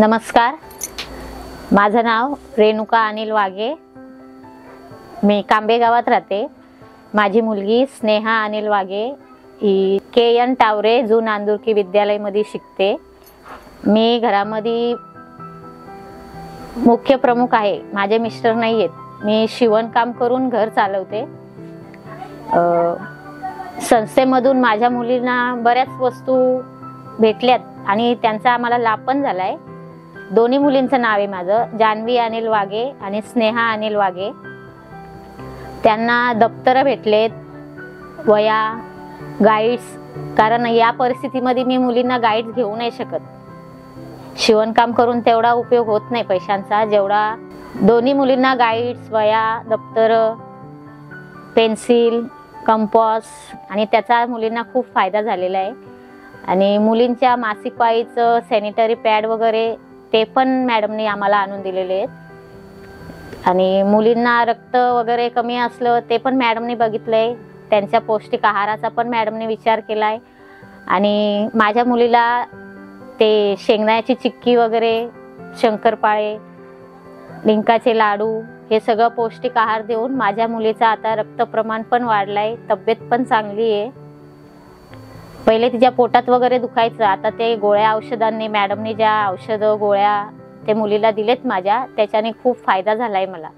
नमस्कार, माझं नाव रेणुका अनिल वाघे. मी कांबे गावात राहते. माझी मुलगी स्नेहा अनिल वाघे ही KN टावरे जू नांदुरकी विद्यालयामध्ये शिकते. मी घरामध्ये मुख्य प्रमुख आहे. माझे मिस्टर नाही आहेत. मी शिवणकाम करून घर चालवते. संस्थेमधून माझ्या मुलींना बऱ्याच वस्तू भेटल्यात आणि त्यांचा आम्हाला लाभ पण झालाय. दोन्ही मुलींचं नाव आहे माझं, जान्हवी अनिल वाघे आणि स्नेहा अनिल वाघे. त्यांना दप्तर भेटलेत, वया, गाईड्स. कारण या परिस्थितीमध्ये मी मुलींना गाईड्स घेऊ नाही शकत. शिवणकाम करून तेवढा उपयोग होत नाही पैशांचा जेवढा दोन्ही मुलींना गाईड्स, वया, दप्तर, पेन्सिल, कंपॉस आणि त्याचा मुलींना खूप फायदा झालेला आहे. आणि मुलींच्या मासिक पाळीचं सॅनिटरी पॅड वगैरे ते पण मॅडमने आम्हाला आणून दिलेले आहेत. आणि मुलींना रक्त वगैरे कमी असलं ते पण मॅडमने बघितलंय. त्यांच्या पौष्टिक आहाराचा पण मॅडमने विचार केलाय. आणि माझ्या मुलीला ते शेंगदाण्याची चिक्की वगैरे, शंकरपाळे, डिंकाचे लाडू हे सगळं पौष्टिक आहार देऊन माझ्या मुलीचा आता रक्तप्रमाण पण वाढलाय, तब्येत पण चांगली आहे. पहिले तिच्या पोटात वगैरे दुखायचं, आता ते गोळ्या औषधांनी मॅडमने ज्या औषधं गोळ्या ते मुलीला दिलेत माझ्या, त्याच्याने खूप फायदा झालाय मला.